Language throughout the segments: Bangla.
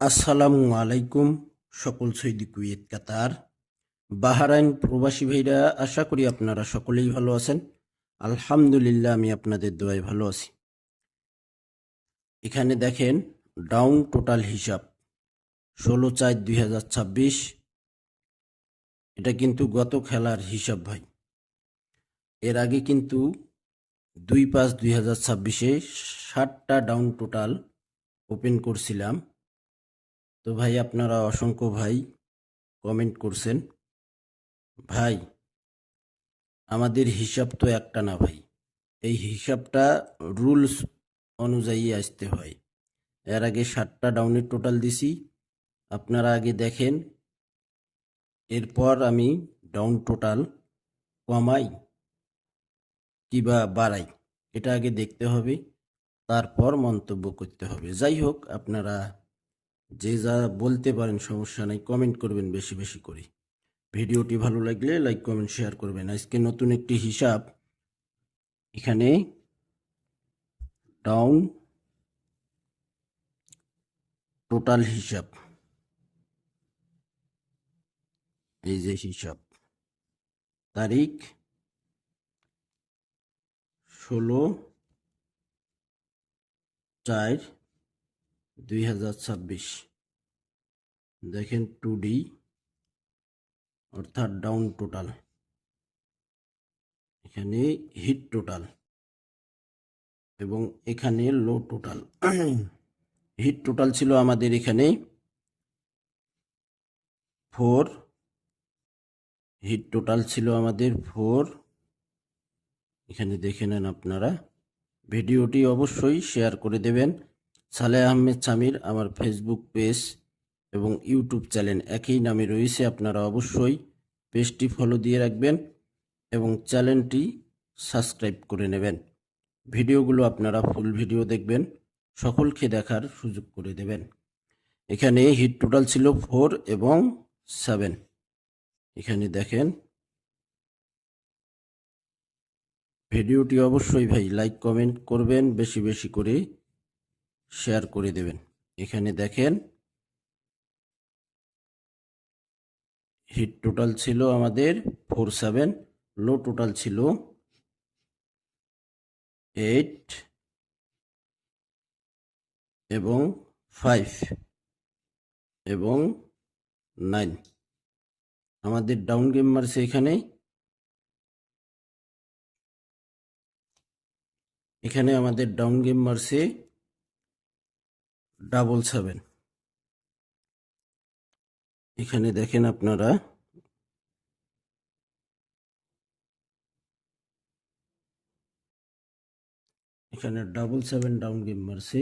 আসসালামু আলাইকুম সকল সৌদি কুয়েত কাতার বাহরাইন প্রবাসী ভাইরা, আশা করি আপনারা সকলেই ভালো আছেন। আলহামদুলিল্লাহ, আমি আপনাদের দোয়ায় ভালো আছি। এখানে দেখেন ডাউন টোটাল হিসাব 16/4/2026। এটা কিন্তু গত খেলার হিসাব ভাই। এর আগে কিন্তু 2/5/2026-এ 60টা ডাউন টোটাল ওপেন করছিলাম। তো ভাই, আপনারা অসংখ্য ভাই কমেন্ট করছেন। ভাই, আমাদের হিসাব তো একটা না ভাই, এই হিসাবটা রুলস অনুযায়ী আসতে হয়। এর আগে 60টা ডাউনের টোটাল দিছি, আপনারা আগে দেখেন। এরপর আমি ডাউন টোটাল কমাই কিবা বাড়াই, এটা আগে দেখতে হবে, তারপর মন্তব্য করতে হবে। যাই হোক, আপনারা যে যা বলতে পারেন, সমস্যা নাই, কমেন্ট করবেন বেশি বেশি করে। ভিডিওটি ভালো লাগলে লাইক কমেন্ট শেয়ার করবেন। আজকে নতুন একটি হিসাব, এখানে ডাউন টোটাল হিসাব, এই যে হিসাব, তারিখ 16/4/2026। দেখেন 2D অর্থাৎ ডাউন টোটাল, এখানে হিট টোটাল এবং এখানে লো টোটাল। হিট টোটাল ছিল আমাদের এখানে 4, হিট টোটাল ছিল আমাদের 4। এখানে দেখে নেন আপনারা। ভিডিওটি অবশ্যই শেয়ার করে দেবেন। সালেহ আহমেদ সামির আমার ফেসবুক পেজ এবং ইউটিউব চ্যানেল একই নামে রয়েছে। আপনারা অবশ্যই পেজটি ফলো দিয়ে রাখবেন এবং চ্যানেলটি সাবস্ক্রাইব করে নেবেন। ভিডিওগুলো আপনারা ফুল ভিডিও দেখবেন, সকলকে দেখার সুযোগ করে দেবেন। এখানে হিট টোটাল ছিল 4 এবং 7। এখানে দেখেন। ভিডিওটি অবশ্যই ভাই লাইক কমেন্ট করবেন, বেশি বেশি করে শেয়ার করে দেবেন। এখানে দেখেন হিট টোটাল ছিল আমাদের 4/7, লো টোটাল ছিল 8 এবং 5 এবং 9। আমাদের ডাউন গেম মারছে এখানে আমাদের ডাউন গেম মারছে 7/7। এখানে দেখেন আপনারা, এখানে 7/7 ডাউন গেম মারছে।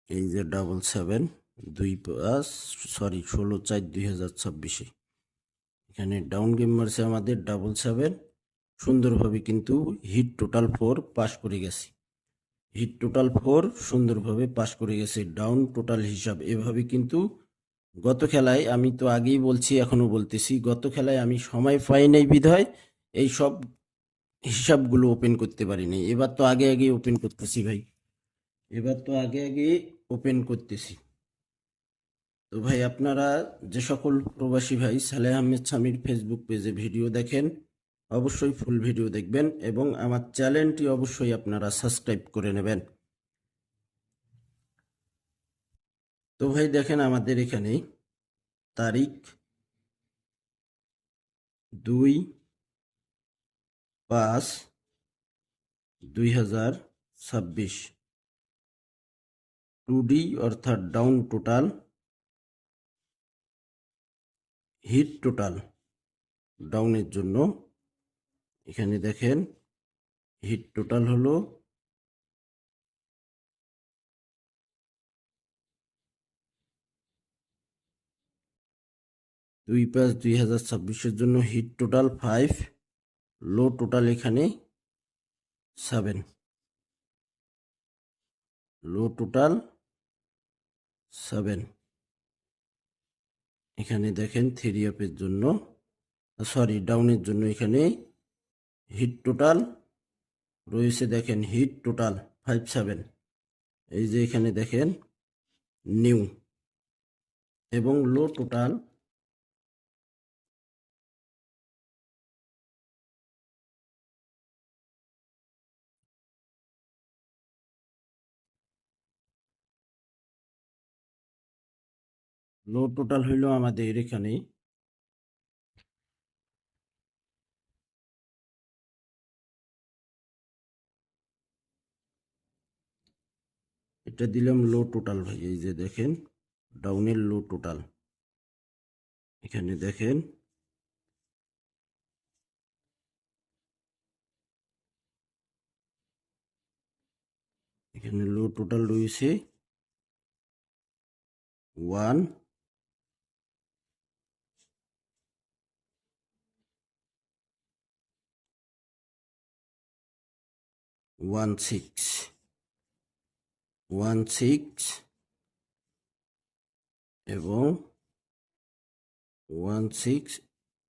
এই যে 7/7 16/4/2026। এখানে ডাউন গেম মারছে আমাদের 7/7 সুন্দরভাবে, কিন্তু হিট টোটাল 4 পাস করে গেছে। হিট টোটাল 4 সুন্দরভাবে পাস করে গেছে। ডাউন টোটাল হিসাব এভাবে কিন্তু গত খেলায়, আমি তো আগেই বলছি এখনো বলতেছি, গত খেলায় আমি সময় পাই নাই বিধায় এই সব হিসাবগুলো ওপেন করতে পারিনি। এবার তো আগে আগে ওপেন করতেছি ভাই, এবার তো আগে আগে ওপেন করতেছি। তো ভাই, আপনারা যে সকল প্রবাসী ভাই সালেহ আহমেদ সামির ফেসবুক পেজে ভিডিও দেখেন, অবশ্যই ফুল ভিডিও দেখবেন এবং আমার চ্যানেলটি অবশ্যই আপনারা সাবস্ক্রাইব করে নেবেন। তো ভাই দেখেন, আমাদের এখানে তারিখ 2/5/2026, 2D অর্থাৎ ডাউন টোটাল, হিট টোটাল ডাউনের জন্য। এখানে দেখেন হিট টোটাল হলো 2/5/2026-এর জন্য হিট টোটাল 5, লো টোটাল এখানে 7, লো টোটাল 7। এখানে দেখেন 3 আপের জন্য, সরি ডাউনের জন্য, এখানে হিট টোটাল রয়েছে দেখেন হিট টোটাল 57, এই যে এখানে দেখেন নিউ, এবং লো টোটাল হইল আমাদের এখানে এটা দিলাম লো টোটাল ভাই, এই যে দেখেন ডাউনের লো টোটাল, এখানে দেখেন এখানে লো টোটাল রয়েছে 116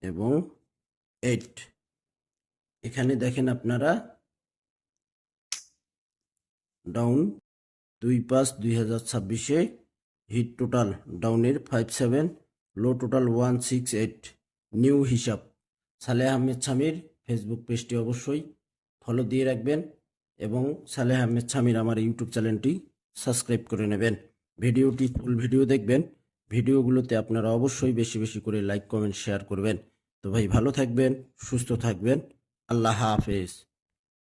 এবং 8। এখানে দেখেন আপনারা ডাউন 2/5/2026 হিট টোটাল ডাউনের 57, লো টোটাল 168, নিউ হিসাব। সালেহ আহমেদ ছামির ফেসবুক পেজটি অবশ্যই ফলো দিয়ে রাখবেন এবং সালেহ আহমেদ ছামির আমার ইউটিউব চ্যানেলটি সাবস্ক্রাইব করে নেবেন। ভিডিওটি ফুল ভিডিও দেখবেন, ভিডিওগুলোতে আপনারা অবশ্যই বেশি বেশি করে লাইক কমেন্ট শেয়ার করবেন। তো ভাই ভালো থাকবেন, সুস্থ থাকবেন, আল্লাহ হাফেজ।